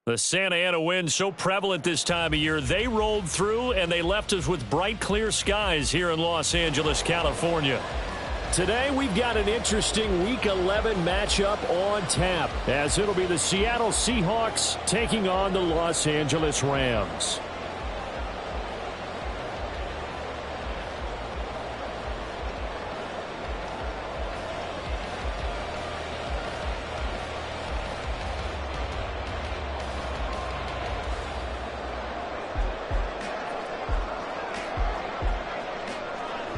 The Santa Ana wind so prevalent this time of year. They rolled through and they left us with bright, clear skies here in Los Angeles, California. Today we've got an interesting Week 11 matchup on tap, as it'll be the Seattle Seahawks taking on the Los Angeles Rams.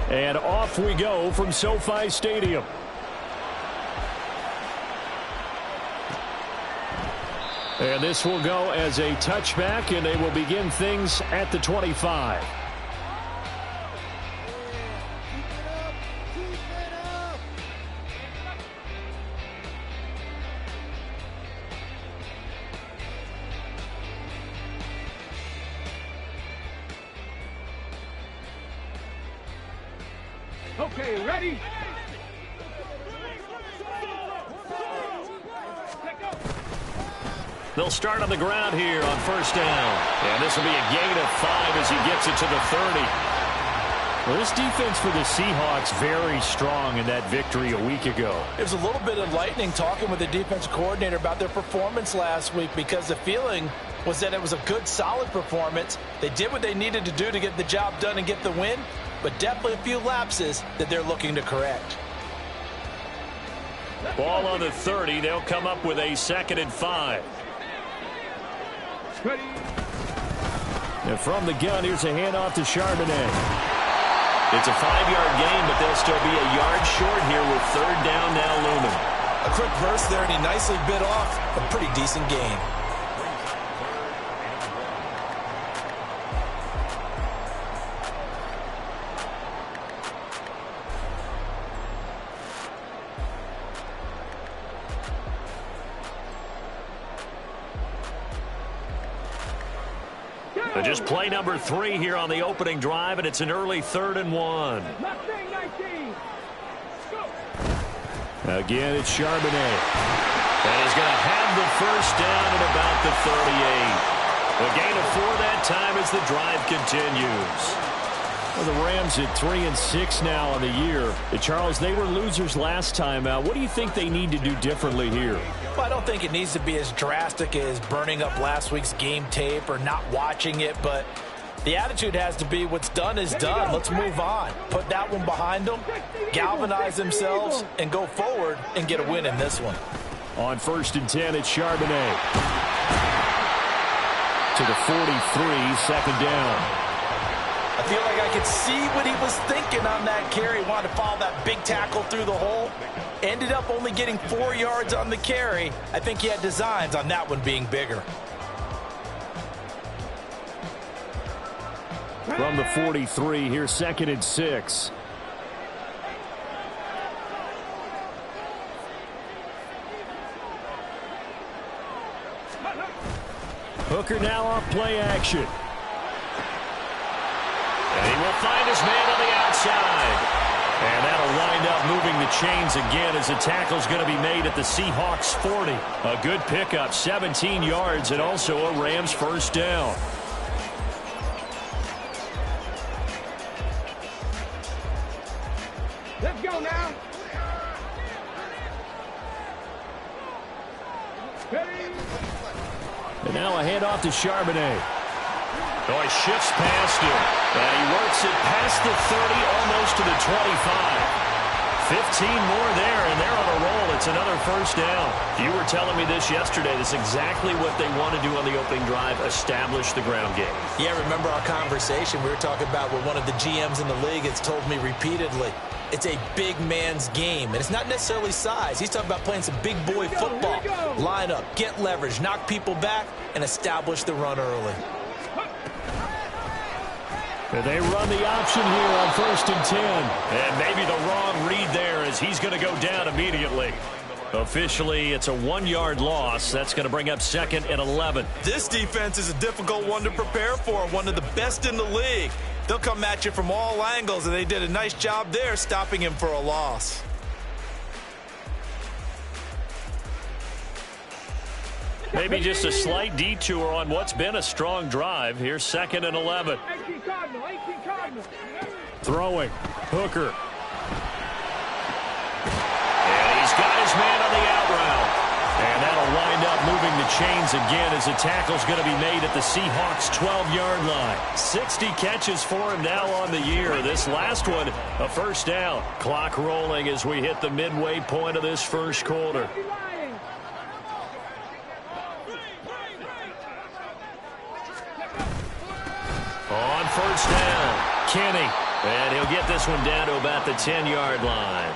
And off we go from SoFi Stadium. And this will go as a touchback, and they will begin things at the 25. Okay, ready? They'll start on the ground here on first down. And this will be a gain of 5 as he gets it to the 30. Well, this defense for the Seahawks very strong in that victory a week ago. It was a little bit enlightening talking with the defensive coordinator about their performance last week, because the feeling was that it was a good, solid performance. They did what they needed to do to get the job done and get the win, but definitely a few lapses that they're looking to correct. Ball on the 30. They'll come up with a 2nd and 5. Ready? And from the gun, here's a handoff to Charbonnet. It's a 5-yard gain, but they'll still be a yard short here with 3rd down now looming. A quick burst there, and he nicely bit off a pretty decent gain. Just play number 3 here on the opening drive, and it's an early 3rd and 1. Again, it's Charbonnet. And he's going to have the first down at about the 38. A gain of 4 that time as the drive continues. Well, the Rams at 3-6 now on the year. Charles, they were losers last time out. What do you think they need to do differently here? Well, I don't think it needs to be as drastic as burning up last week's game tape or not watching it, but the attitude has to be what's done is done. Let's move on. Put that one behind them, galvanize themselves, and go forward and get a win in this one. On 1st and 10, it's Charbonnet. To the 43, 2nd down. I feel like I could see what he was thinking on that carry. Wanted to follow that big tackle through the hole. Ended up only getting 4 yards on the carry. I think he had designs on that one being bigger. From the 43, here's 2nd and 6. Hooker now off play action. And he will find his man on the outside. And that'll wind up moving the chains again as the tackle's going to be made at the Seahawks 40. A good pickup, 17 yards, and also a Rams first down. Let's go now. Ready? And now a handoff to Charbonnet. Oh, he shifts past him. And he works it past the 30, almost to the 25. 15 more there, and they're on a roll. It's another first down. You were telling me this yesterday. This is exactly what they want to do on the opening drive, establish the ground game. Yeah, remember our conversation. We were talking about what one of the GMs in the league has told me repeatedly. It's a big man's game, and it's not necessarily size. He's talking about playing some big boy football. Line up, get leverage, knock people back, and establish the run early. They run the option here on 1st and 10. And maybe the wrong read there as he's going to go down immediately. Officially, it's a 1-yard loss. That's going to bring up 2nd and 11. This defense is a difficult one to prepare for, one of the best in the league. They'll come at you from all angles, and they did a nice job there stopping him for a loss. Maybe just a slight detour on what's been a strong drive. Here's 2nd and 11. 18 Cardinal, 18 Cardinal. Throwing. Hooker. And he's got his man on the out route. And that'll wind up moving the chains again as the tackle's going to be made at the Seahawks' 12-yard line. 60 catches for him now on the year. This last one, a first down. Clock rolling as we hit the midway point of this first quarter. On first down, Kenny. And he'll get this one down to about the 10-yard line.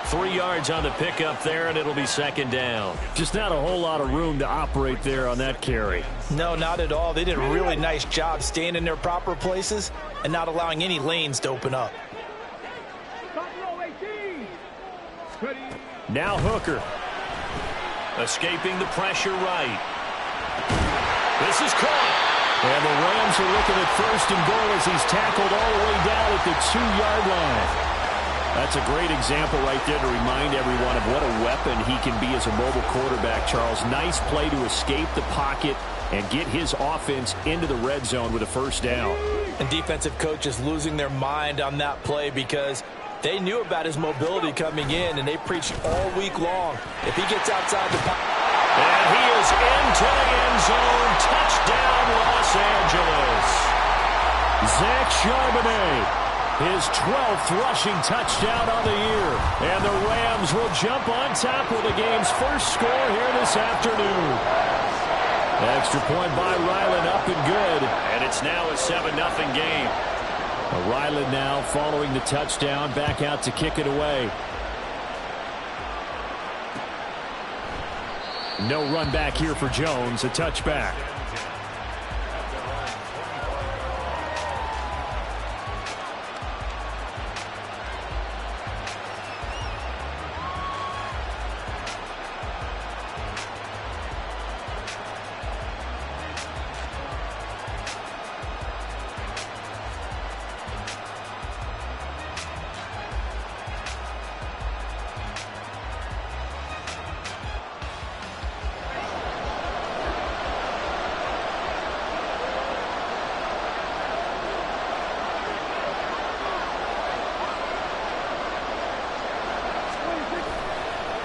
3 yards on the pickup there, and it'll be 2nd down. Just not a whole lot of room to operate there on that carry. No, not at all. They did a really nice job staying in their proper places and not allowing any lanes to open up. Now Hooker. Escaping the pressure right. This is caught. And the Rams are looking at 1st and goal as he's tackled all the way down at the 2-yard line. That's a great example right there to remind everyone of what a weapon he can be as a mobile quarterback, Charles. Nice play to escape the pocket and get his offense into the red zone with a first down. And defensive coaches losing their mind on that play because they knew about his mobility coming in, and they preached all week long. If he gets outside the pocket. And he is into the end zone. Touchdown, Los Angeles. Zach Charbonnet. His 12th rushing touchdown on the year. And the Rams will jump on top with the game's first score here this afternoon. Extra point by Ryland, up and good. And it's now a 7-0 game. Ryland now following the touchdown, back out to kick it away. No run back here for Jones, a touchback.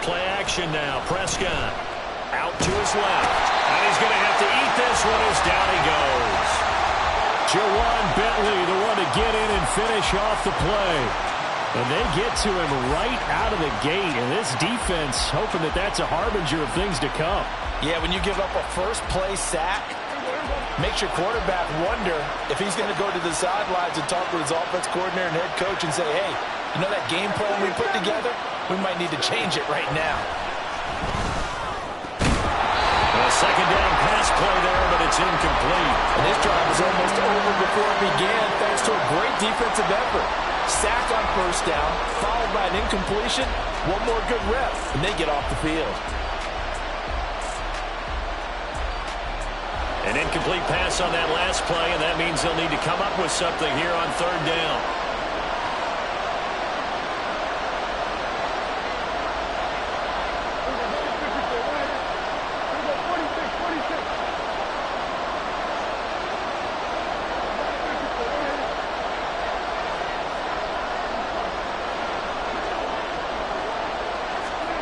Play action now. Prescott out to his left. And he's going to have to eat this one as down he goes. Jawan Bentley, the one to get in and finish off the play. And they get to him right out of the gate. And this defense hoping that that's a harbinger of things to come. Yeah, when you give up a first-play sack, makes your quarterback wonder if he's going to go to the sidelines and talk with his offense coordinator and head coach and say, hey, you know that game plan we put together? We might need to change it right now. A 2nd down pass play there, but it's incomplete. And this drive was almost over before it began thanks to a great defensive effort. Sack on first down, followed by an incompletion. One more good rep, and they get off the field. An incomplete pass on that last play, and that means they'll need to come up with something here on 3rd down.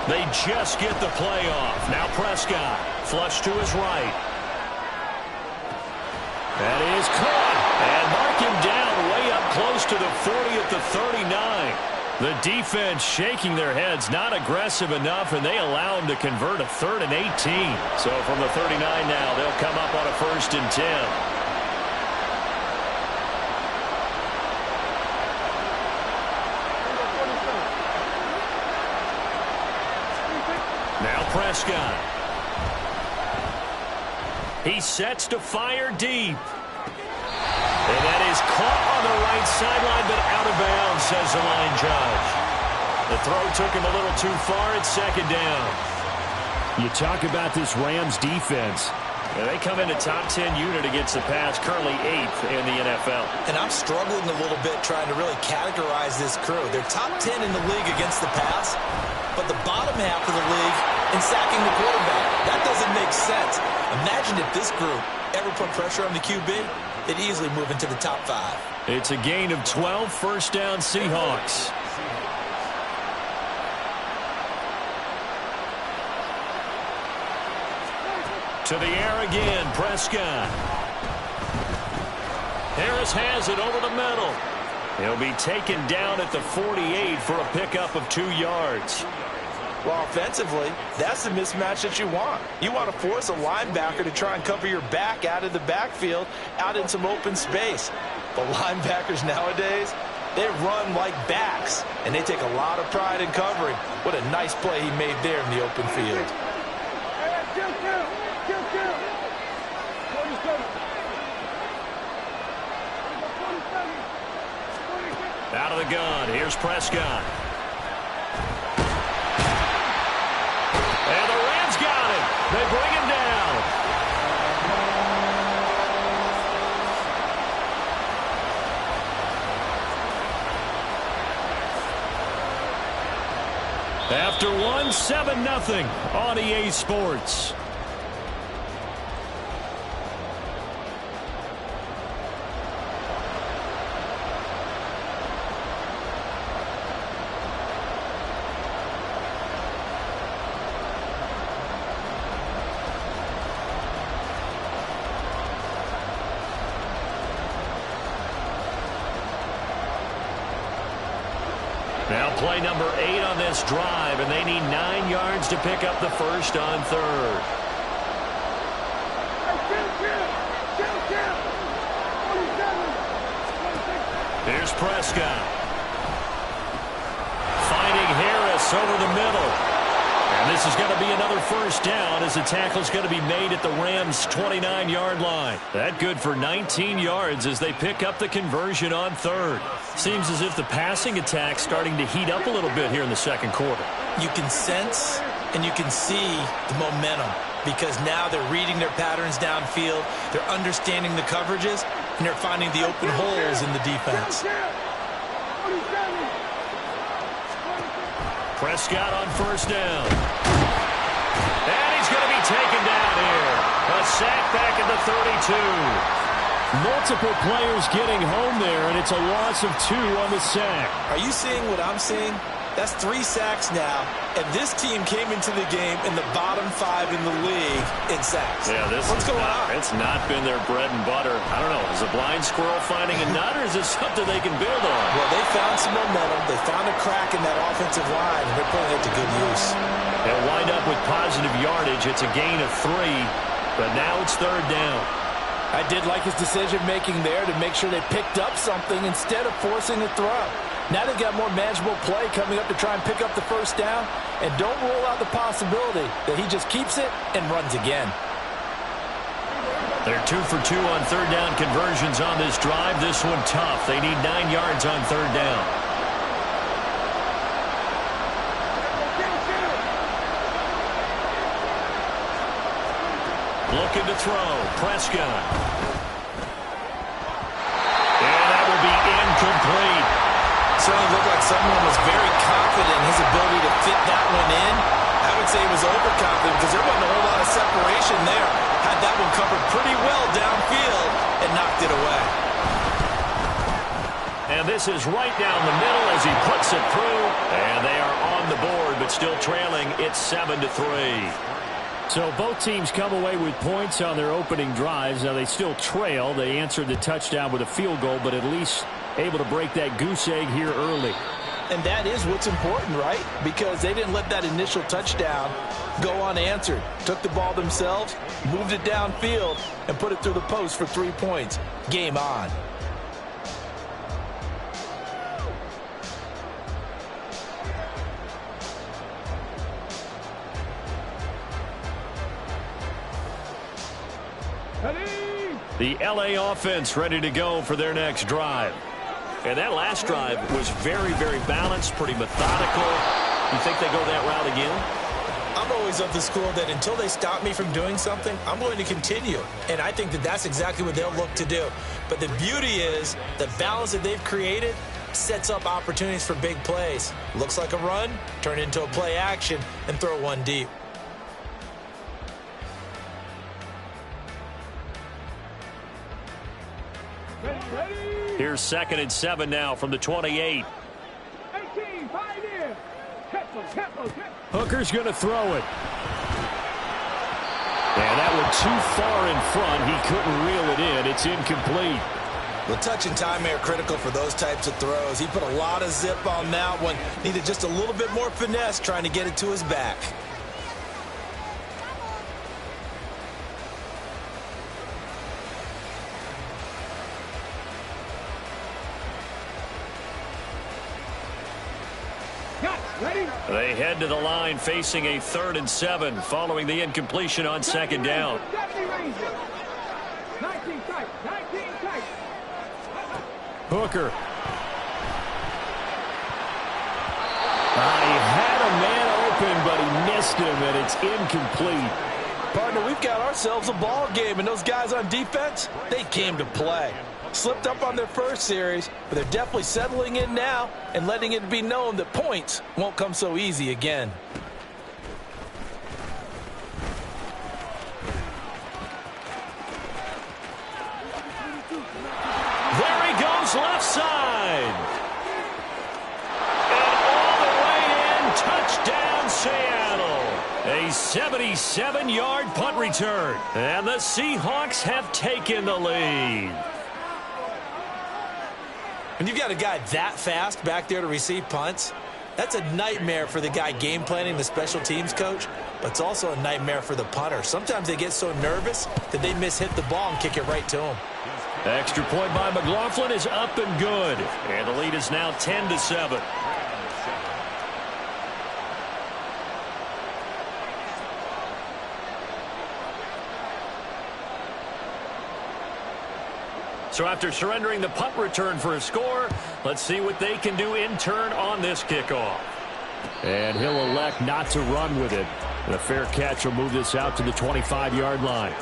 They just get the play off. Now Prescott, flush to his right. That is caught. And mark him down way up close to the 40 at the 39. The defense shaking their heads, not aggressive enough, and they allow him to convert a 3rd and 18. So from the 39 now, they'll come up on a 1st and 10. Now Prescott. He sets to fire deep. And that is caught on the right sideline, but out of bounds, says the line judge. The throw took him a little too far. It's 2nd down. You talk about this Rams defense. They come in a top 10 unit against the pass, currently 8th in the NFL. And I'm struggling a little bit trying to really categorize this crew. They're top 10 in the league against the pass, but the bottom half of the league and sacking the quarterback. That doesn't make sense. Imagine if this group ever put pressure on the QB, they'd easily move into the top 5. It's a gain of 12, first down Seahawks. To the air again, Prescott. Harris has it over the middle. He'll be taken down at the 48 for a pickup of 2 yards. Well, offensively, that's the mismatch that you want. You want to force a linebacker to try and cover your back out of the backfield, out in some open space. But linebackers nowadays, they run like backs, and they take a lot of pride in covering. What a nice play he made there in the open field. Out of the gun, here's Prescott. And the Rams got him. They bring him down. After 7-0 on EA Sports. Now play number 8 on this drive, and they need 9 yards to pick up the first on third. Here's Prescott. Finding Harris over the middle. And this is going to be another first down as the tackle's going to be made at the Rams' 29-yard line. That good for 19 yards as they pick up the conversion on third. Seems as if the passing attack's starting to heat up a little bit here in the second quarter. You can sense and you can see the momentum because now they're reading their patterns downfield, they're understanding the coverages, and they're finding the open holes in the defense. Prescott on first down. And he's going to be taken down here. A sack back at the 32. Multiple players getting home there, and it's a loss of 2 on the sack. Are you seeing what I'm seeing? That's 3 sacks now, and this team came into the game in the bottom 5 in the league in sacks. Yeah, what's going on? It's not been their bread and butter. I don't know. Is a blind squirrel finding a nut, or is this something they can build on? Well, they found some momentum. They found a crack in that offensive line, and they're putting it to good use. They'll wind up with positive yardage. It's a gain of 3, but now it's third down. I did like his decision-making there to make sure they picked up something instead of forcing a throw. Now they've got more manageable play coming up to try and pick up the first down, and don't rule out the possibility that he just keeps it and runs again. They're 2 for 2 on third down conversions on this drive. This one tough. They need 9 yards on third down. Looking to throw. Prescott. And that will be incomplete. Certainly looked like someone was very confident in his ability to fit that one in. I would say he was overconfident because there wasn't a whole lot of separation there. Had that one covered pretty well downfield and knocked it away. And this is right down the middle as he puts it through. And they are on the board, but still trailing. It's 7-3. So both teams come away with points on their opening drives. Now they still trail. They answered the touchdown with a field goal, but at least able to break that goose egg here early. And that is what's important, right? Because they didn't let that initial touchdown go unanswered. Took the ball themselves, moved it downfield, and put it through the post for 3 points. Game on. The LA offense ready to go for their next drive. And that last drive was very, very balanced, pretty methodical. You think they go that route again? I'm always of the school that until they stop me from doing something, I'm going to continue. And I think that that's exactly what they'll look to do. But the beauty is the balance that they've created sets up opportunities for big plays. Looks like a run, turn into a play action, and throw one deep. Here's 2nd and 7 now from the 28. 18, 5 in. Tempo. Hooker's going to throw it. And that one too far in front. He couldn't reel it in. It's incomplete. Well, touch and time are critical for those types of throws. He put a lot of zip on that one. Needed just a little bit more finesse trying to get it to his back. Ready? They head to the line facing a 3rd and 7 following the incompletion on 2nd down. 19 tight. Hooker. He had a man open, but he missed him, and it's incomplete. Partner, we've got ourselves a ball game, and those guys on defense, they came to play. Slipped up on their first series, but they're definitely settling in now and letting it be known that points won't come so easy again. There he goes, left side. And all the way in, touchdown Seattle. A 77-yard punt return. And the Seahawks have taken the lead. When you've got a guy that fast back there to receive punts, that's a nightmare for the guy game planning, the special teams coach, but it's also a nightmare for the punter. Sometimes they get so nervous that they hit the ball and kick it right to him. Extra point by McLaughlin is up and good. And the lead is now 10-7. So after surrendering the punt return for a score, let's see what they can do in turn on this kickoff. And he'll elect not to run with it. And a fair catch will move this out to the 25-yard line.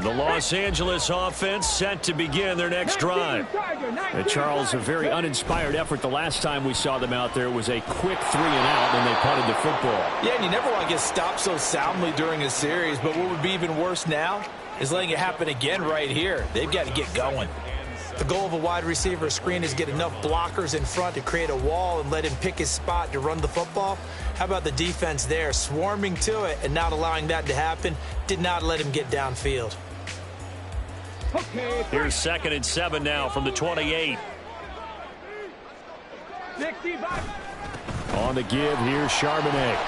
The Los Angeles offense set to begin their next drive. And Charles, a very uninspired effort the last time we saw them out there. It was a quick 3-and-out, and they punted the football. Yeah, and you never want to get stopped so soundly during a series, but what would be even worse now is letting it happen again right here. They've got to get going. The goal of a wide receiver screen is get enough blockers in front to create a wall and let him pick his spot to run the football. How about the defense there, swarming to it and not allowing that to happen? Did not let him get downfield. Here's 2nd and 7 now from the 28. On the give, here's Charbonnet.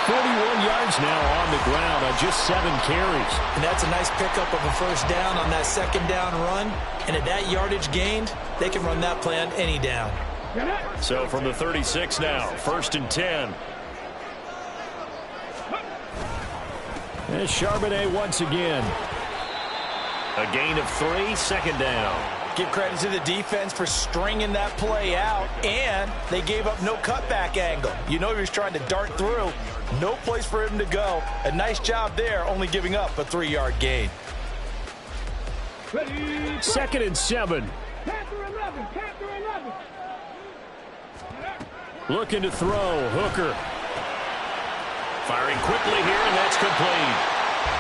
41 yards now on the ground on just 7 carries. And that's a nice pickup of a first down on that 2nd down run. And at that yardage gained, they can run that play on any down. So from the 36 now, 1st and 10. And Charbonnet once again. A gain of 3, 2nd down. Give credit to the defense for stringing that play out, and they gave up no cutback angle. You know he was trying to dart through. No place for him to go. A nice job there, only giving up a 3-yard gain. 2nd and 7. Looking to throw, Hooker. Firing quickly here, and that's complete.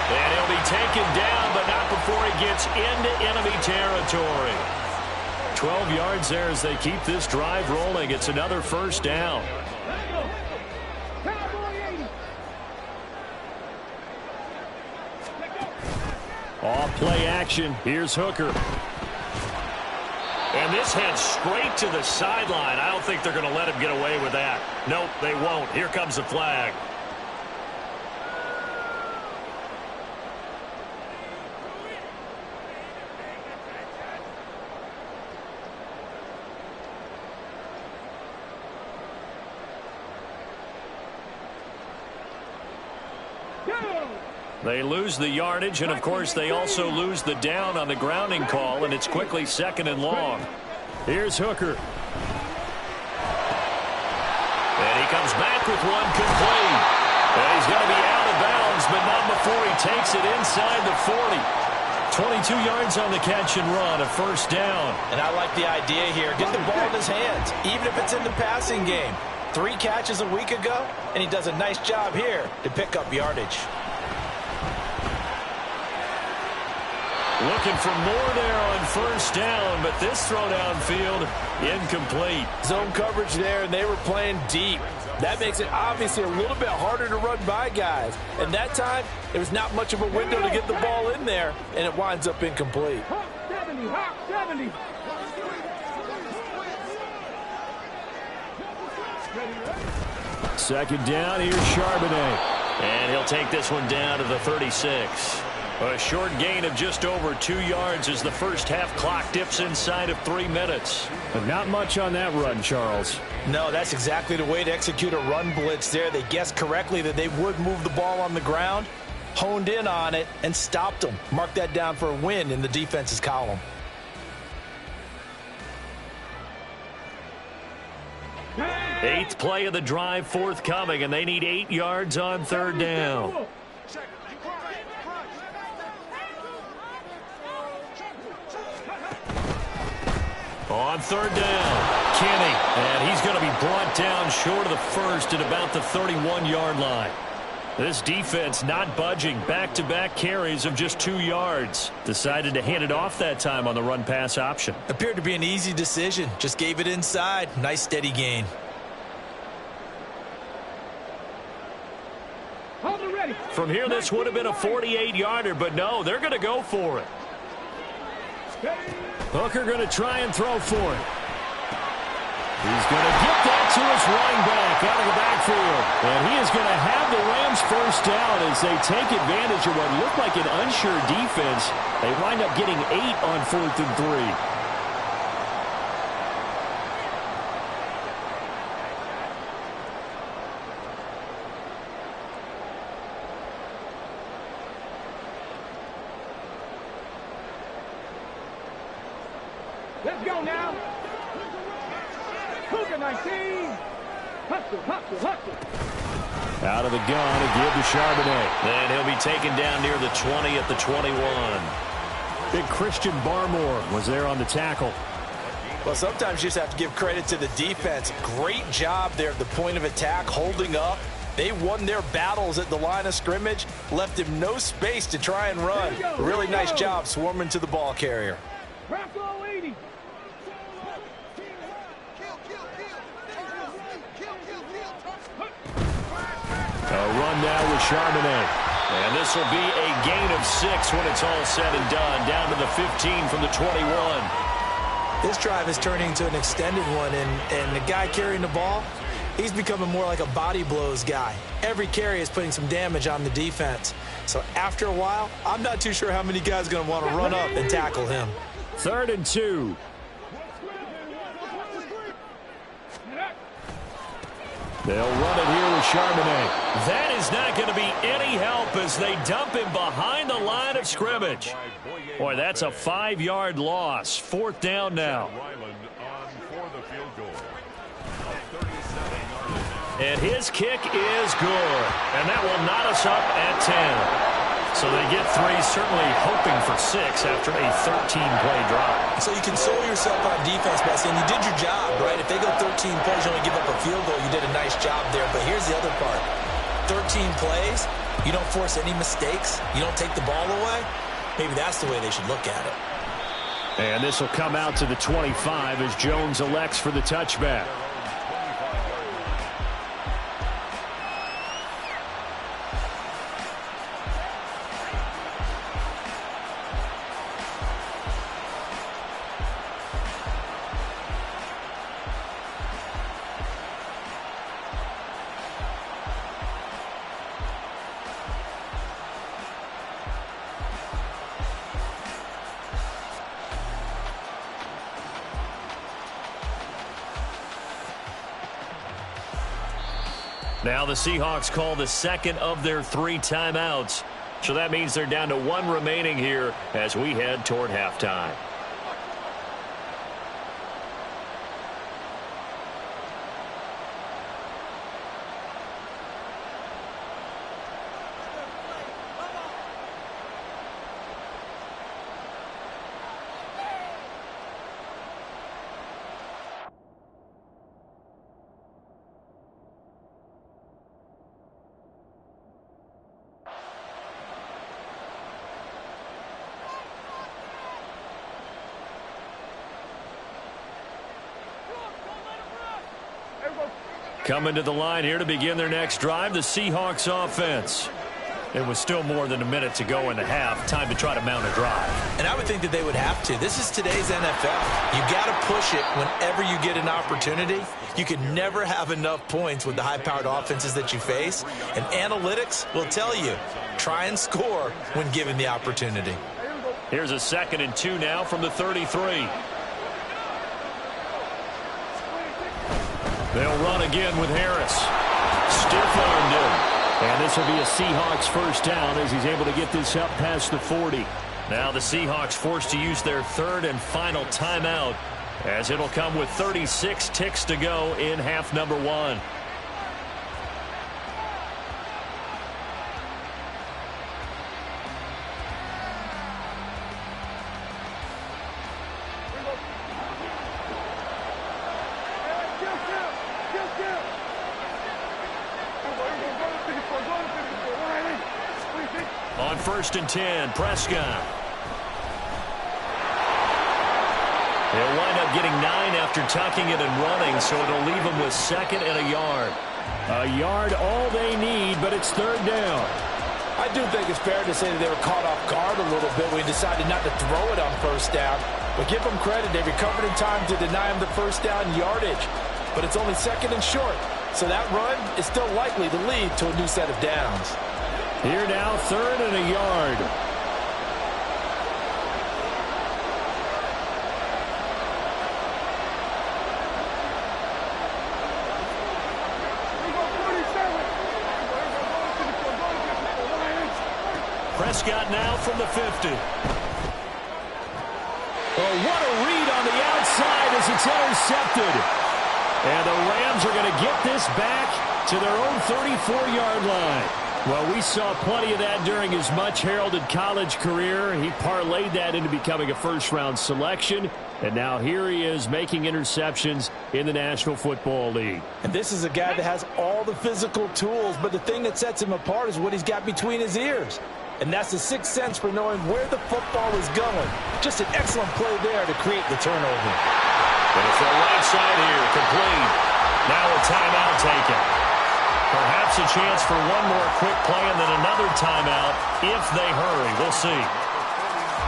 And he'll be taken down, but not before he gets into enemy territory. 12 yards there as they keep this drive rolling. It's another first down. Off play action. Here's Hooker. And this heads straight to the sideline. I don't think they're going to let him get away with that. Nope, they won't. Here comes the flag. They lose the yardage, and of course they also lose the down on the grounding call, and it's quickly 2nd and long. Here's Hooker. And he comes back with one complete. And he's going to be out of bounds, but not before he takes it inside the 40. 22 yards on the catch and run, a first down. And I like the idea here. Get the ball in his hands, even if it's in the passing game. 3 catches a week ago, and he does a nice job here to pick up yardage. Looking for more there on first down, but this throw downfield incomplete. Zone coverage there, and they were playing deep. That makes it obviously a little bit harder to run by guys. And that time, there was not much of a window to get the ball in there, and it winds up incomplete. Hawk 70, Hawk 70. Second down, here's Charbonnet. And he'll take this one down to the 36. A short gain of just over 2 yards as the first half clock dips inside of 3 minutes. But not much on that run, Charles. No, that's exactly the way to execute a run blitz there. They guessed correctly that they would move the ball on the ground, honed in on it, and stopped them. Mark that down for a win in the defense's column. Eighth play of the drive forthcoming, and they need 8 yards on third down. On third down, Kenny, and he's going to be brought down short of the first at about the 31-yard line. This defense not budging, back-to-back carries of just 2 yards. Decided to hand it off that time on the run-pass option. Appeared to be an easy decision. Just gave it inside. Nice steady gain. From here, this would have been a 48-yarder, but no, they're going to go for it. Hooker going to try and throw for it. He's going to get that to his running back out of the backfield. And he is going to have the Rams first down as they take advantage of what looked like an unsure defense. They wind up getting 8 on 4th and 3. Let's go now. Cougar 19. Hustle, hustle, hustle. Out of the gun, a give to Charbonnet. And he'll be taken down near the 20 at the 21. Big Christian Barmore was there on the tackle. Well, sometimes you just have to give credit to the defense. Great job there at the point of attack, holding up. They won their battles at the line of scrimmage, left him no space to try and run. Really nice job swarming to the ball carrier. Bravo 80. A run now with Charbonnet. And this will be a gain of 6 when it's all said and done. Down to the 15 from the 21. This drive is turning into an extended one, and the guy carrying the ball, he's becoming more like a body blows guy. Every carry is putting some damage on the defense. So after a while, I'm not too sure how many guys are going to want to run up and tackle him. 3rd and 2. They'll run it here with Charbonnet. That is not going to be any help as they dump him behind the line of scrimmage. Boy, that's a 5-yard loss. 4th down now. And his kick is good. And that will knot us up at 10. So they get 3, certainly hoping for 6 after a 13-play drive. So you console yourself on defense by saying you did your job, right? If they go 13 plays, you only give up a field goal, you did a nice job there. But here's the other part. 13 plays, you don't force any mistakes, you don't take the ball away. Maybe that's the way they should look at it. And this will come out to the 25 as Jones elects for the touchback. Now the Seahawks call the second of their 3 timeouts. So that means they're down to 1 remaining here as we head toward halftime. Coming to the line here to begin their next drive, the Seahawks offense. It was still more than a minute to go in the half. Time to try to mount a drive. And I would think that they would have to. This is today's NFL. You got to push it whenever you get an opportunity. You can never have enough points with the high-powered offenses that you face. And analytics will tell you, try and score when given the opportunity. Here's a 2nd and 2 now from the 33. They'll run again with Harris. Stiff-armed him. And this will be a Seahawks first down as he's able to get this up past the 40. Now the Seahawks forced to use their 3rd and final timeout as it'll come with 36 ticks to go in half number 1. On 1st and 10, Prescott. They'll wind up getting 9 after tucking it and running, so it'll leave them with 2nd and a yard. A yard all they need, but it's 3rd down. I do think it's fair to say that they were caught off guard a little bit when he decided not to throw it on 1st down. But give them credit, they recovered in time to deny him the 1st down yardage. But it's only 2nd and short, so that run is still likely to lead to a new set of downs. Here now, 3rd and a yard. Prescott now from the 50. Oh, what a read on the outside as it's intercepted. And the Rams are going to get this back to their own 34-yard line. Well, we saw plenty of that during his much-heralded college career. He parlayed that into becoming a first-round selection. And now here he is making interceptions in the National Football League. And this is a guy that has all the physical tools, but the thing that sets him apart is what he's got between his ears. And that's the 6th sense for knowing where the football is going. Just an excellent play there to create the turnover. And it's the right side here, complete. Now a timeout taken. Perhaps a chance for one more quick play and then another timeout if they hurry. We'll see.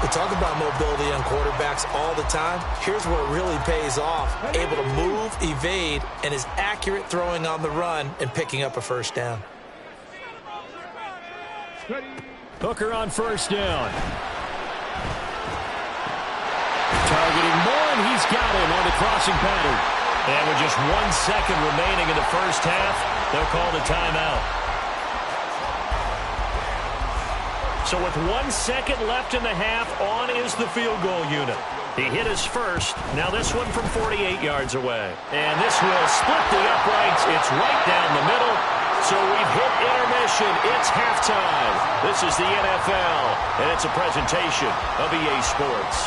We talk about mobility on quarterbacks all the time. Here's where it really pays off. Able to move, evade, and is accurate throwing on the run and picking up a 1st down. Hooker on 1st down. Targeting Moore, and he's got him on the crossing pattern. And with just 1 second remaining in the first half, they'll call the timeout. So with 1 second left in the half, on is the field goal unit. He hit his first. Now this one from 48 yards away. And this will split the uprights. It's right down the middle. So we've hit intermission. It's halftime. This is the NFL, and it's a presentation of EA Sports.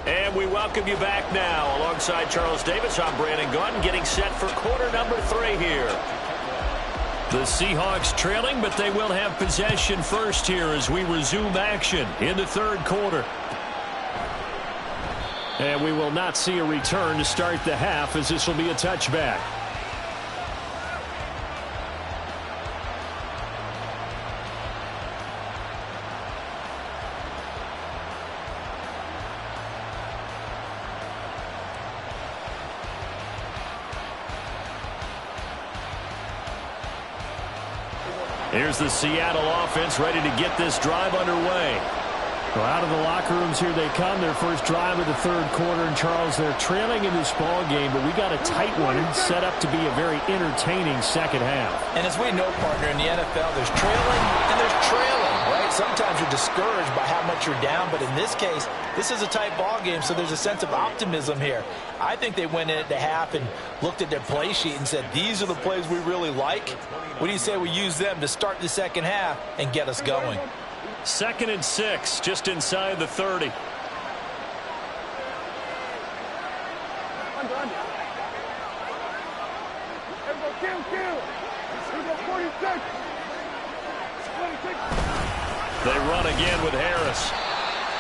And we welcome you back now. Alongside Charles Davis, I'm Brandon Gaudin, getting set for quarter number 3 here. The Seahawks trailing, but they will have possession first here as we resume action in the 3rd quarter. And we will not see a return to start the half, as this will be a touchback. Here's the Seattle offense ready to get this drive underway. Well, out of the locker rooms here they come. Their first drive of the 3rd quarter. And, Charles, they're trailing in this ball game, but we got a tight one set up to be a very entertaining second half. And as we know, partner, in the NFL, there's trailing and there's trailing, right? Sometimes you're discouraged by how much you're down, but in this case, this is a tight ball game, so there's a sense of optimism here. I think they went into half and looked at their play sheet and said, these are the plays we really like. What do you say we use them to start the second half and get us going? 2nd and 6, just inside the 30. Under. Here we go, kill. Here we go, 46. 26. They run again with Harris.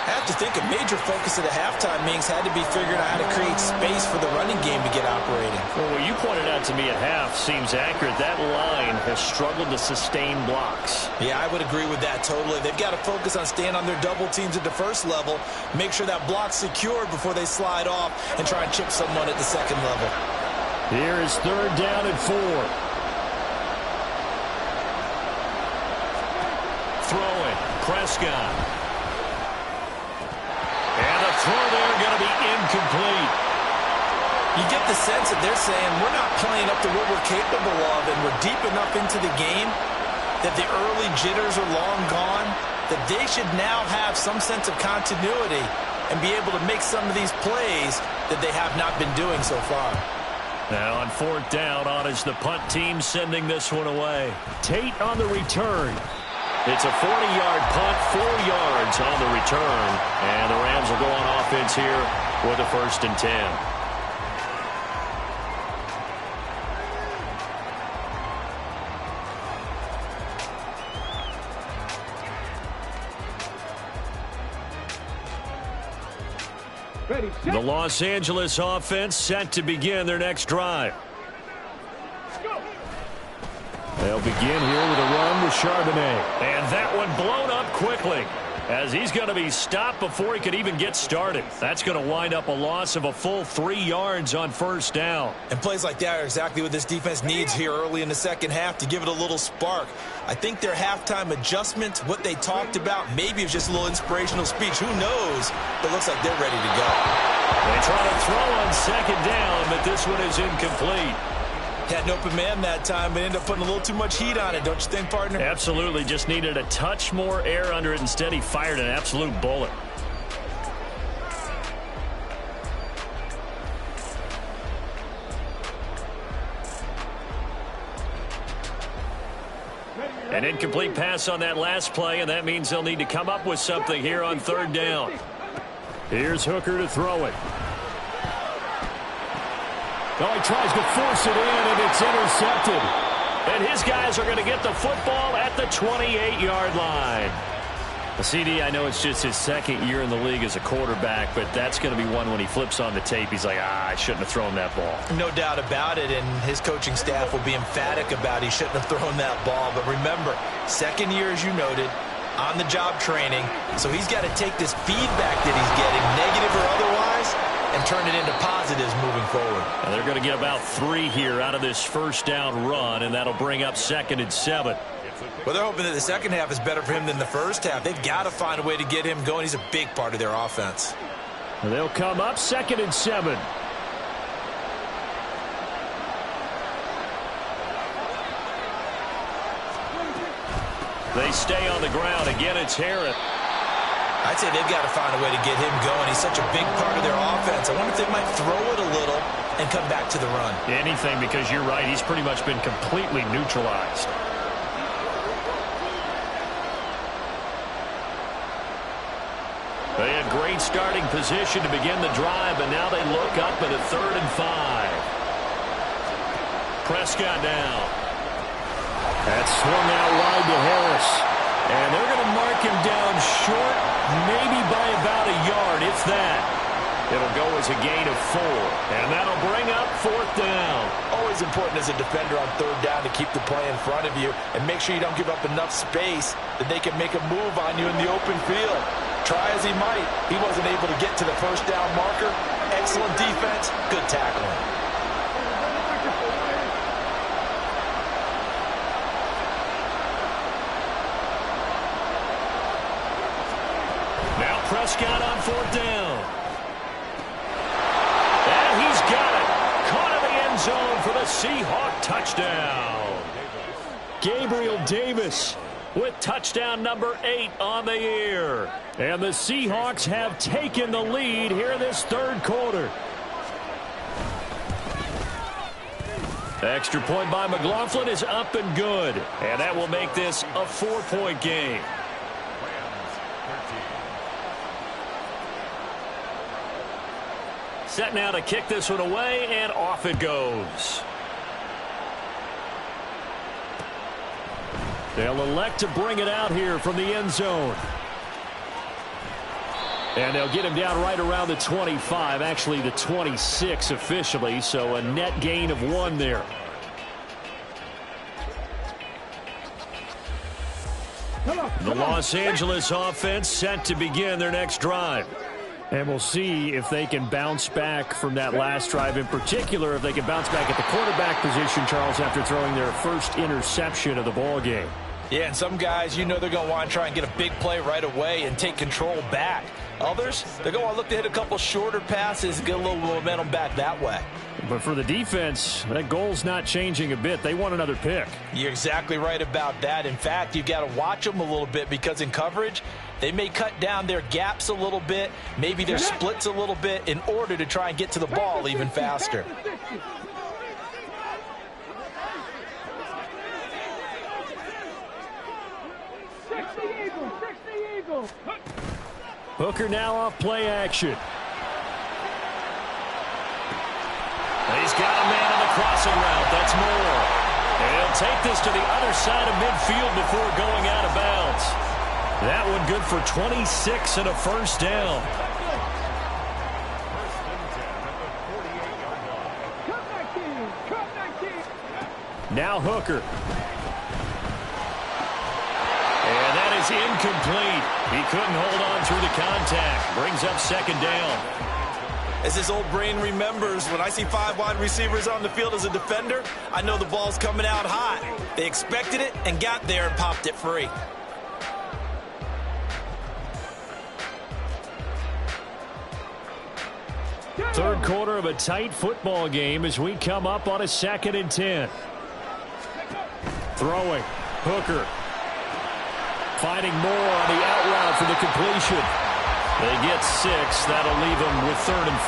I have to think a major focus of the halftime meetings had to be figuring out how to create space for the running game to get operating. Well, what you pointed out to me at half seems accurate. That line has struggled to sustain blocks. Yeah, I would agree with that totally. They've got to focus on staying on their double teams at the first level, make sure that block's secured before they slide off and try and chip someone at the second level. Here is 3rd down and 4. Throwing, Prescott. And the throw there going to be incomplete. You get the sense that they're saying we're not playing up to what we're capable of, and we're deep enough into the game that the early jitters are long gone, that they should now have some sense of continuity and be able to make some of these plays that they have not been doing so far. Now on 4th down, on is the punt team sending this one away. Tate on the return. It's a 40-yard punt, 4 yards on the return. And the Rams will go on offense here with a 1st and 10. Ready, set. The Los Angeles offense set to begin their next drive. Go. They'll begin here with a run with Charbonnet. And that one blown up quickly, as he's going to be stopped before he could even get started. That's going to wind up a loss of a full 3 yards on 1st down. And plays like that are exactly what this defense needs here early in the second half to give it a little spark. I think their halftime adjustment, what they talked about, maybe it was just a little inspirational speech. Who knows? But it looks like they're ready to go. They try to throw on 2nd down, but this one is incomplete. Had an open man that time, but ended up putting a little too much heat on it, don't you think, partner? Absolutely. Just needed a touch more air under it. Instead, he fired an absolute bullet. An incomplete pass on that last play, and that means they'll need to come up with something here on 3rd down. Here's Hooker to throw it. Oh, he tries to force it in, and it's intercepted. And his guys are going to get the football at the 28-yard line. CD, I know it's just his 2nd year in the league as a quarterback, but that's going to be one when he flips on the tape. He's like, I shouldn't have thrown that ball. No doubt about it, and his coaching staff will be emphatic about he shouldn't have thrown that ball. But remember, 2nd year, as you noted, on-the-job training, so he's got to take this feedback that he's getting, negative or otherwise, and turn it into positives moving forward. And they're going to get about 3 here out of this 1st down run, and that'll bring up 2nd and 7. Well, they're hoping that the second half is better for him than the first half. They've got to find a way to get him going. He's a big part of their offense. And they'll come up 2nd and 7. They stay on the ground. Again, it's Harris. I'd say they've got to find a way to get him going. He's such a big part of their offense. I wonder if they might throw it a little and come back to the run. Anything, because you're right. He's pretty much been completely neutralized. They had great starting position to begin the drive, but now they look up at a 3rd and 5. Prescott now. That's swung out wide to Harris. And they're going to mark him down short, maybe by about a yard, if that. It'll go as a gain of 4. And that'll bring up 4th down. Always important as a defender on 3rd down to keep the play in front of you and make sure you don't give up enough space that they can make a move on you in the open field. Try as he might, he wasn't able to get to the 1st down marker. Excellent defense, good tackling. Now Prescott on 4th down. And he's got it. Caught in the end zone for the Seahawk touchdown. Gabriel Davis with touchdown number 8 on the year. And the Seahawks have taken the lead here in this 3rd quarter. Extra point by McLaughlin is up and good. And that will make this a 4-point game. Set now to kick this one away, and off it goes. They'll elect to bring it out here from the end zone. And they'll get him down right around the 25, actually the 26 officially, so a net gain of 1 there. The Los Angeles offense set to begin their next drive. And we'll see if they can bounce back from that last drive, in particular if they can bounce back at the quarterback position, Charles, after throwing their first interception of the ball game. Yeah, and some guys, you know they're going to want to try and get a big play right away and take control back. Others, they're going to look to hit a couple shorter passes and get a little momentum back that way. But for the defense, that goal's not changing a bit. They want another pick. You're exactly right about that. In fact, you've got to watch them a little bit because in coverage, they may cut down their gaps a little bit, maybe their splits a little bit in order to try and get to the ball even faster. Hooker now off play action. He's got a man on the crossing route. That's Moore. And he'll take this to the other side of midfield before going out of bounds. That one good for 26 and a first down. Now Hooker. And that is incomplete. He couldn't hold on through the contact. Brings up second down. As his old brain remembers, when I see 5 wide receivers on the field as a defender, I know the ball's coming out hot. They expected it and got there and popped it free. Third quarter of a tight football game as we come up on a 2nd and 10. Throwing. Hooker. Finding Moore on the out route for the completion. They get 6. That'll leave them with 3rd and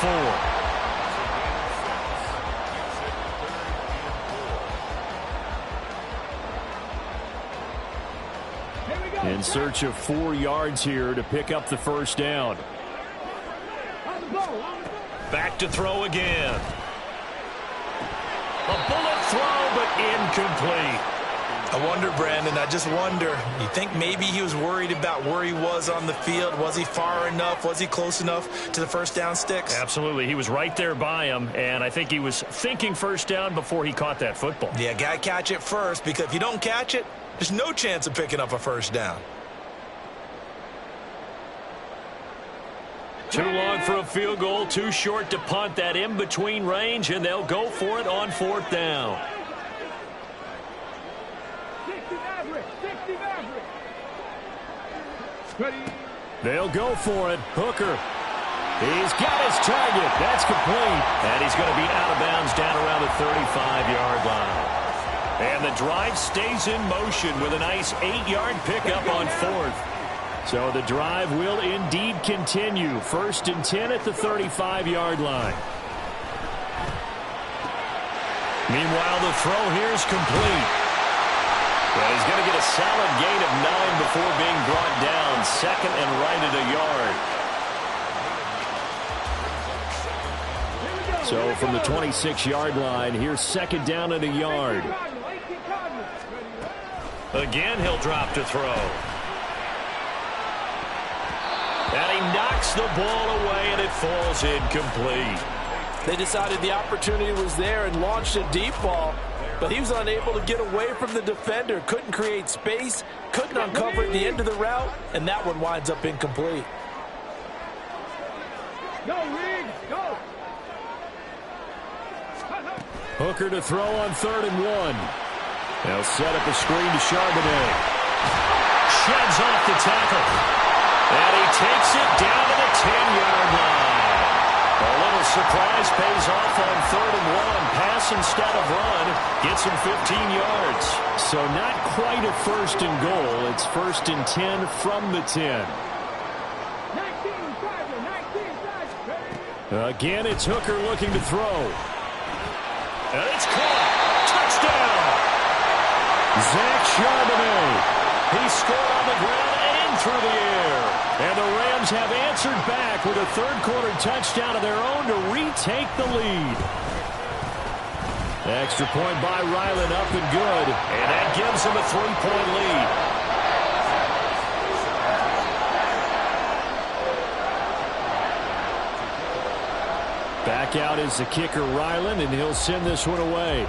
4. In search of 4 yards here to pick up the first down. Back to throw again. A bullet throw, but incomplete. I wonder, Brandon, I just wonder, you think maybe he was worried about where he was on the field? Was he far enough? Was he close enough to the first down sticks? Absolutely. He was right there by him, and I think he was thinking first down before he caught that football. Yeah, got to catch it first, because if you don't catch it, there's no chance of picking up a first down. Too long for a field goal, too short to punt. That in-between range, and they'll go for it on 4th down. They'll go for it. Hooker. He's got his target. That's complete. And he's going to be out of bounds down around the 35-yard line. And the drive stays in motion with a nice 8-yard pickup on 4th. So the drive will indeed continue. 1st and 10 at the 35-yard line. Meanwhile, the throw here is complete. Well, he's going to get a solid gain of 9 before being brought down. 2nd and right at a yard. So from the 26-yard line, here's 2nd down at a yard. Again, he'll drop to throw. And he knocks the ball away, and it falls incomplete. They decided the opportunity was there and launched a deep ball, but he was unable to get away from the defender. Couldn't create space, couldn't uncover at the end of the route, and that one winds up incomplete. Go, Reed, go. Hooker to throw on 3rd and 1. They'll set up a screen to Charbonnet. Sheds off the tackle. And he takes it down to the 10-yard line. A little surprise pays off on 3rd and 1. Pass instead of run. Gets him 15 yards. So not quite a 1st and goal. It's 1st and 10 from the 10. 19, again, it's Hooker looking to throw. And it's caught. Touchdown. Zach Charbonnet. He scored on the ground and through the air. And the Rams have answered back with a 3rd quarter touchdown of their own to take the lead. Extra point by Ryland, up and good. And that gives them a 3-point lead. Back out is the kicker, Ryland, and he'll send this one away.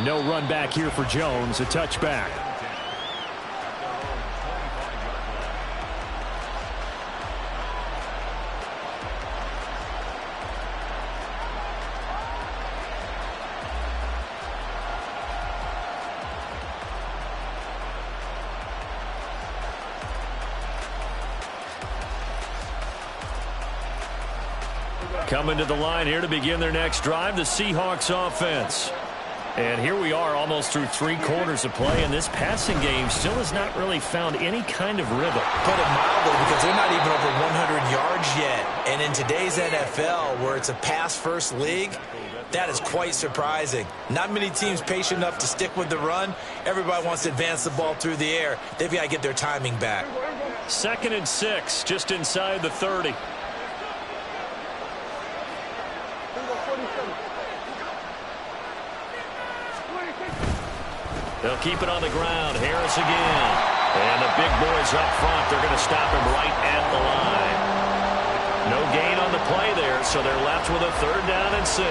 No run back here for Jones, a touchback. Coming to the line here to begin their next drive, the Seahawks offense. And here we are almost through 3 quarters of play, and this passing game still has not really found any kind of rhythm. Put it mildly, because they're not even over 100 yards yet. And in today's NFL, where it's a pass-first league, that is quite surprising. Not many teams patient enough to stick with the run. Everybody wants to advance the ball through the air. They've got to get their timing back. 2nd and 6, just inside the 30. They'll keep it on the ground. Harris again. And the big boys up front, they're going to stop him right at the line. No gain on the play there, so they're left with a 3rd down and 6.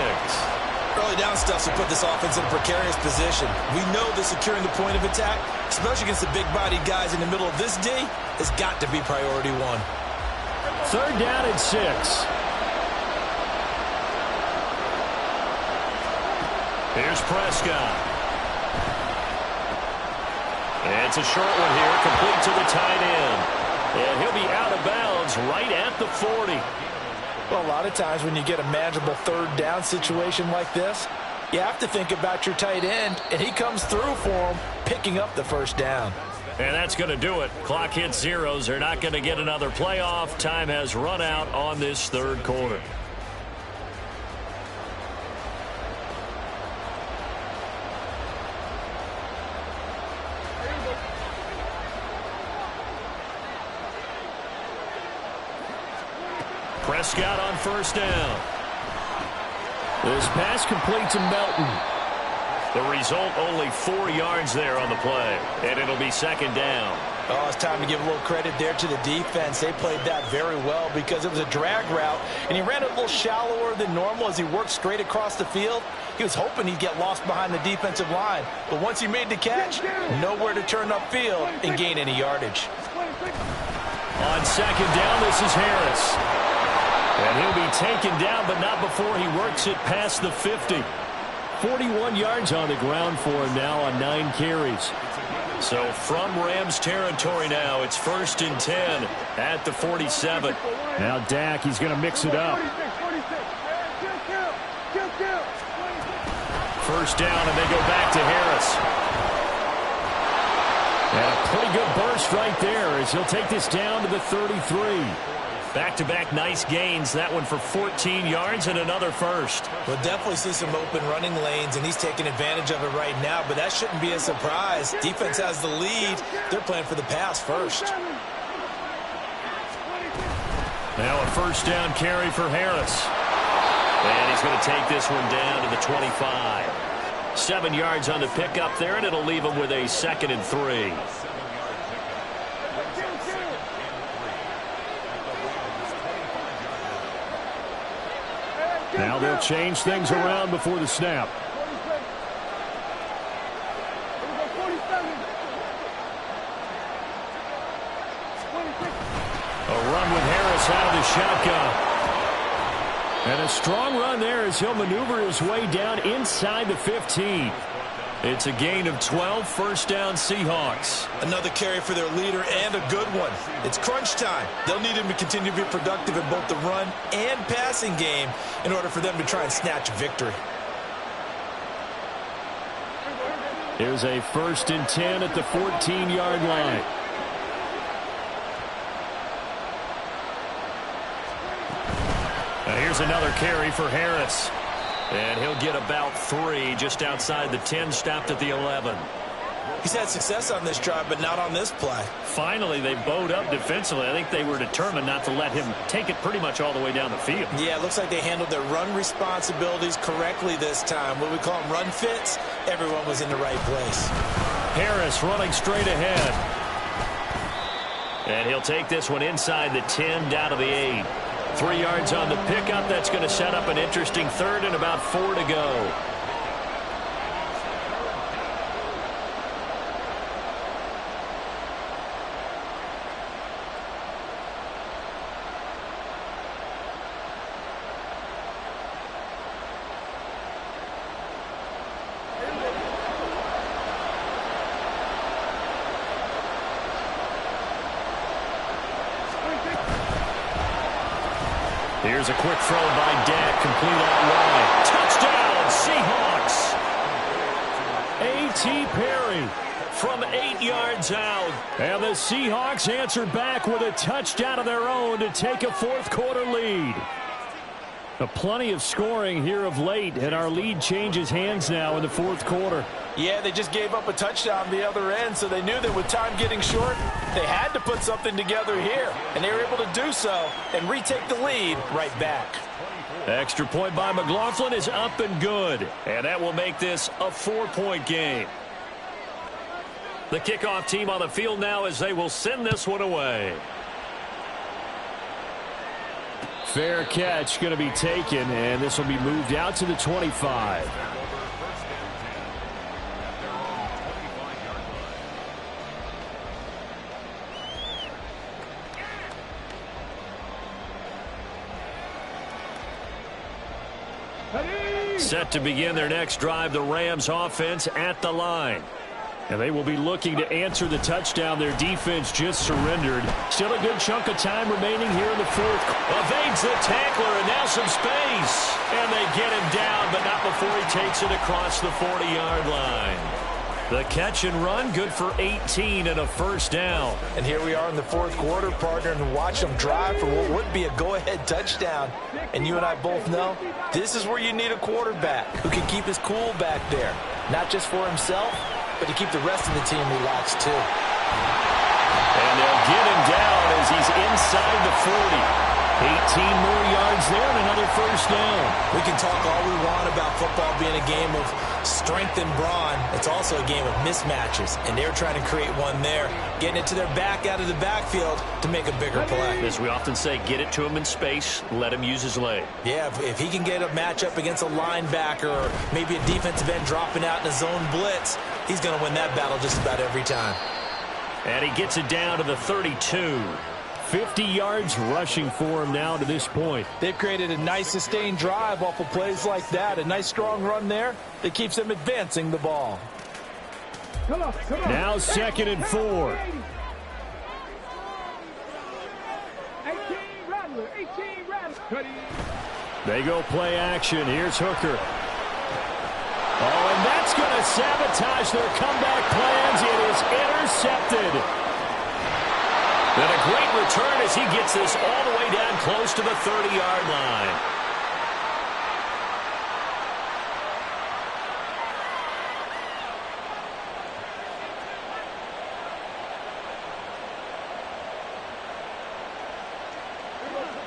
Early down stuff will put this offense in a precarious position. We know that securing the point of attack, especially against the big-bodied guys in the middle of this D, has got to be priority 1. 3rd down and 6. Here's Prescott. And it's a short one here, complete to the tight end. And he'll be out of bounds right at the 40. Well, a lot of times when you get a manageable 3rd down situation like this, you have to think about your tight end, and he comes through for him, picking up the 1st down. And that's going to do it. Clock hits zeros. They're not going to get another playoff. Time has run out on this 3rd quarter. Prescott on 1st down. This pass complete to Melton. The result, only 4 yards there on the play, and it'll be 2nd down. Oh, it's time to give a little credit there to the defense. They played that very well because it was a drag route, and he ran a little shallower than normal as he worked straight across the field. He was hoping he'd get lost behind the defensive line, but once he made the catch, nowhere to turn upfield and gain any yardage. On 2nd down, this is Harris. And he'll be taken down, but not before he works it past the 50. 41 yards on the ground for him now on 9 carries. So from Rams territory now, it's 1st and 10 at the 47. Now Dak, he's going to mix it up. 1st down, and they go back to Harris. And a pretty good burst right there as he'll take this down to the 33. Back-to-back nice gains. That one for 14 yards and another 1st. We'll definitely see some open running lanes, and he's taking advantage of it right now, but that shouldn't be a surprise. Defense has the lead. They're playing for the pass first. Now a 1st down carry for Harris. And he's going to take this one down to the 25. 7 yards on the pickup there, and it'll leave him with a 2nd and 3. Now they'll change things around before the snap. A run with Harris out of the shotgun. And a strong run there as he'll maneuver his way down inside the 15. It's a gain of 12, 1st down Seahawks. Another carry for their leader and a good one. It's crunch time. They'll need him to continue to be productive in both the run and passing game in order for them to try and snatch a victory. Here's a 1st and 10 at the 14-yard line. Now here's another carry for Harris. And he'll get about 3 just outside the 10, stopped at the 11. He's had success on this drive, but not on this play. Finally, they bowed up defensively. I think they were determined not to let him take it pretty much all the way down the field. Yeah, it looks like they handled their run responsibilities correctly this time. What we call them run fits, everyone was in the right place. Harris running straight ahead. And he'll take this one inside the 10, down to the 8. 3 yards on the pickup. That's going to set up an interesting third and about 4 to go. Here's a quick throw by Dak, complete out wide. Touchdown, Seahawks! A.T. Perry from 8 yards out. And the Seahawks answer back with a touchdown of their own to take a fourth-quarter lead. Plenty of scoring here of late, and our lead changes hands now in the fourth quarter. Yeah, they just gave up a touchdown the other end, so they knew that with time getting short, they had to put something together here, and they were able to do so and retake the lead right back. Extra point by McLaughlin is up and good, and that will make this a 4-point game. The kickoff team on the field now as they will send this one away. Fair catch going to be taken, and this will be moved out to the 25. Set to begin their next drive, the Rams offense at the line. And they will be looking to answer the touchdown their defense just surrendered. Still a good chunk of time remaining here in the fourth. Evades the tackler, and now some space. And they get him down, but not before he takes it across the 40-yard line. The catch and run, good for 18 and a first down. And here we are in the fourth quarter, partner, and watch them drive for what would be a go-ahead touchdown. And you and I both know this is where you need a quarterback who can keep his cool back there. Not just for himself, but to keep the rest of the team relaxed too. And they'll get him down as he's inside the 40. 18 more yards there and another first down. We can talk all we want about football being a game of strength and brawn. It's also a game of mismatches, and they're trying to create one there, getting it to their back out of the backfield to make a bigger play. As we often say, get it to him in space, let him use his leg. Yeah, if he can get a matchup against a linebacker or maybe a defensive end dropping out in a zone blitz, he's going to win that battle just about every time. And he gets it down to the 32. 50 yards rushing for him now to this point. They've created a nice sustained drive off of plays like that. A nice strong run there that keeps them advancing the ball. Come on. Now 2nd and 4. 18 Rattler. They go play action. Here's Hooker. Oh, and that's going to sabotage their comeback plans. It is intercepted. Then a great return as he gets this all the way down close to the 30-yard line.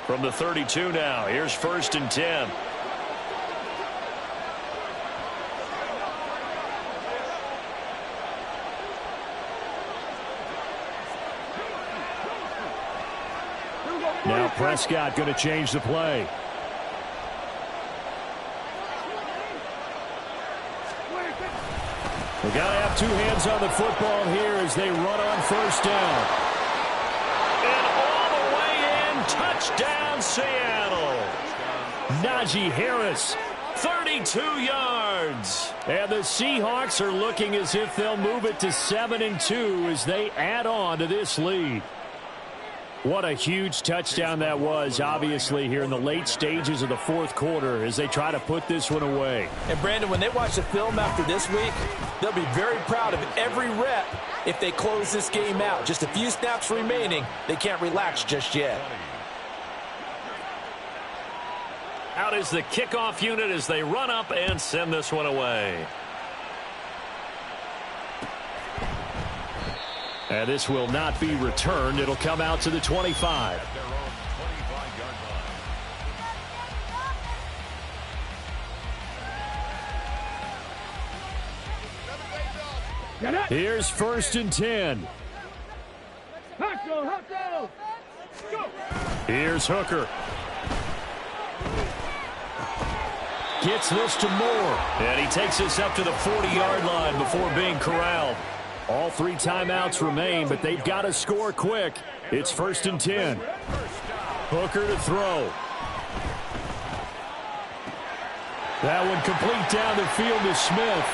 From the 32 now, here's 1st and 10. Now Prescott going to change the play. We got to have two hands on the football here as they run on 1st down. And all the way in, touchdown Seattle. Najee Harris, 32 yards. And the Seahawks are looking as if they'll move it to 7-2 as they add on to this lead. What a huge touchdown that was, obviously, here in the late stages of the fourth quarter as they try to put this one away. And, Brandon, when they watch the film after this week, they'll be very proud of every rep if they close this game out. Just a few snaps remaining. They can't relax just yet. Out is the kickoff unit as they run up and send this one away. And this will not be returned. It'll come out to the 25. Here's 1st and 10. Here's Hooker. Gets this to Moore. And he takes this up to the 40-yard line before being corralled. All 3 timeouts remain, but they've got to score quick. It's 1st and 10. Hooker to throw. That one complete down the field to Smith.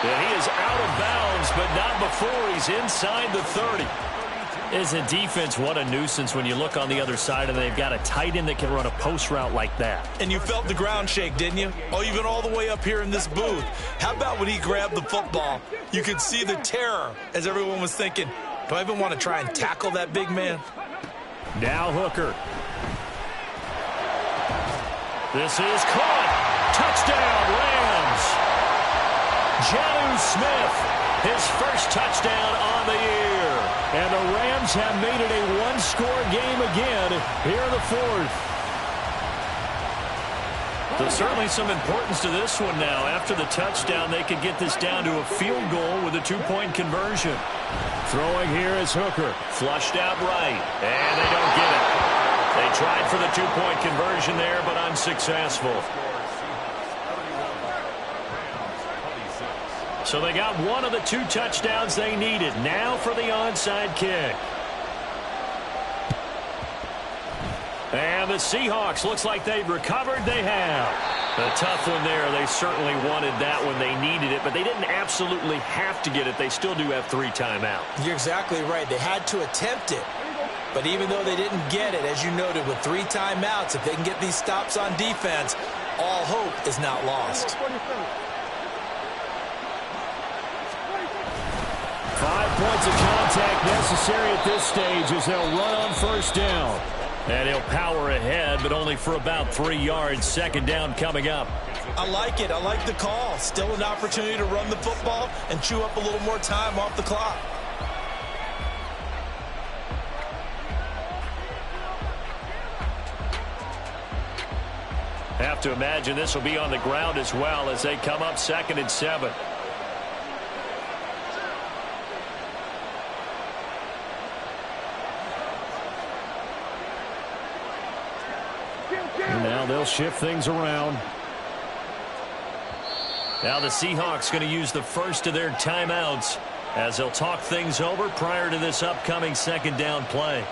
And he is out of bounds, but not before he's inside the 30. As a defense, what a nuisance when you look on the other side and they've got a tight end that can run a post route like that. And you felt the ground shake, didn't you? Oh, even all the way up here in this booth. How about when he grabbed the football? You could see the terror as everyone was thinking, do I even want to try and tackle that big man? Now Hooker. This is caught. Touchdown, Rams. Jonnu Smith, his first touchdown on the year. And the Rams have made it a one-score game again here in the 4th. There's certainly some importance to this one now. After the touchdown, they could get this down to a field goal with a 2-point conversion. Throwing here is Hooker. Flushed out right, and they don't get it. They tried for the 2-point conversion there, but unsuccessful. So they got one of the 2 touchdowns they needed. Now for the onside kick. And the Seahawks, looks like they've recovered. They have. A tough one there. They certainly wanted that when they needed it, but they didn't absolutely have to get it. They still do have 3 timeouts. You're exactly right. They had to attempt it. But even though they didn't get it, as you noted, with 3 timeouts, if they can get these stops on defense, all hope is not lost. 5 points of contact necessary at this stage as they'll run on 1st down. And he'll power ahead, but only for about 3 yards. 2nd down coming up. I like it. I like the call. Still an opportunity to run the football and chew up a little more time off the clock. Have to imagine this will be on the ground as well as they come up 2nd and 7. And now they'll shift things around. Now the Seahawks going to use the first of their timeouts as they'll talk things over prior to this upcoming 2nd down play.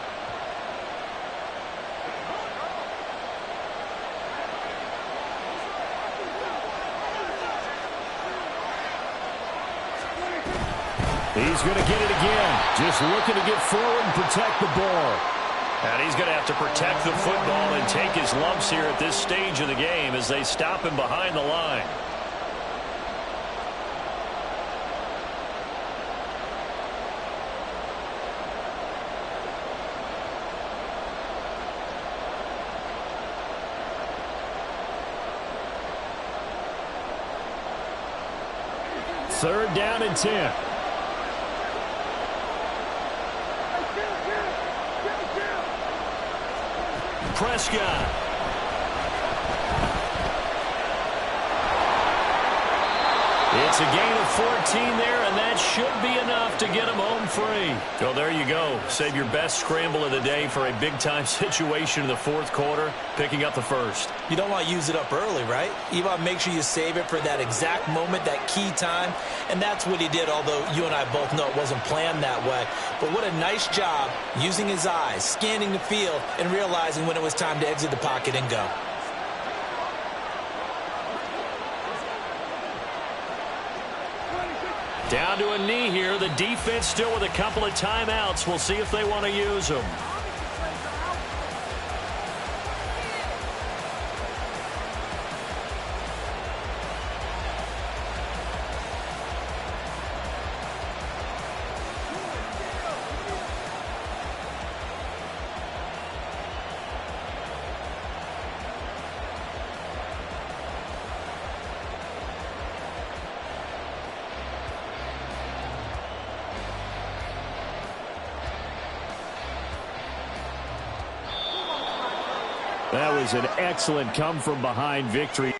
He's going to get it again. Just looking to get forward and protect the ball. And he's going to have to protect the football and take his lumps here at this stage of the game as they stop him behind the line. Third down and 10. Prescott. It's a gain of 14 there, and that should be enough to get him home free. So there you go. Save your best scramble of the day for a big-time situation in the 4th quarter, picking up the 1st. You don't want to use it up early, right? You want to make sure you save it for that exact moment, that key time. And that's what he did, although you and I both know it wasn't planned that way. But what a nice job using his eyes, scanning the field, and realizing when it was time to exit the pocket and go. Down to a knee here. The defense still with a couple of timeouts. We'll see if they want to use them. That was an excellent come-from-behind victory.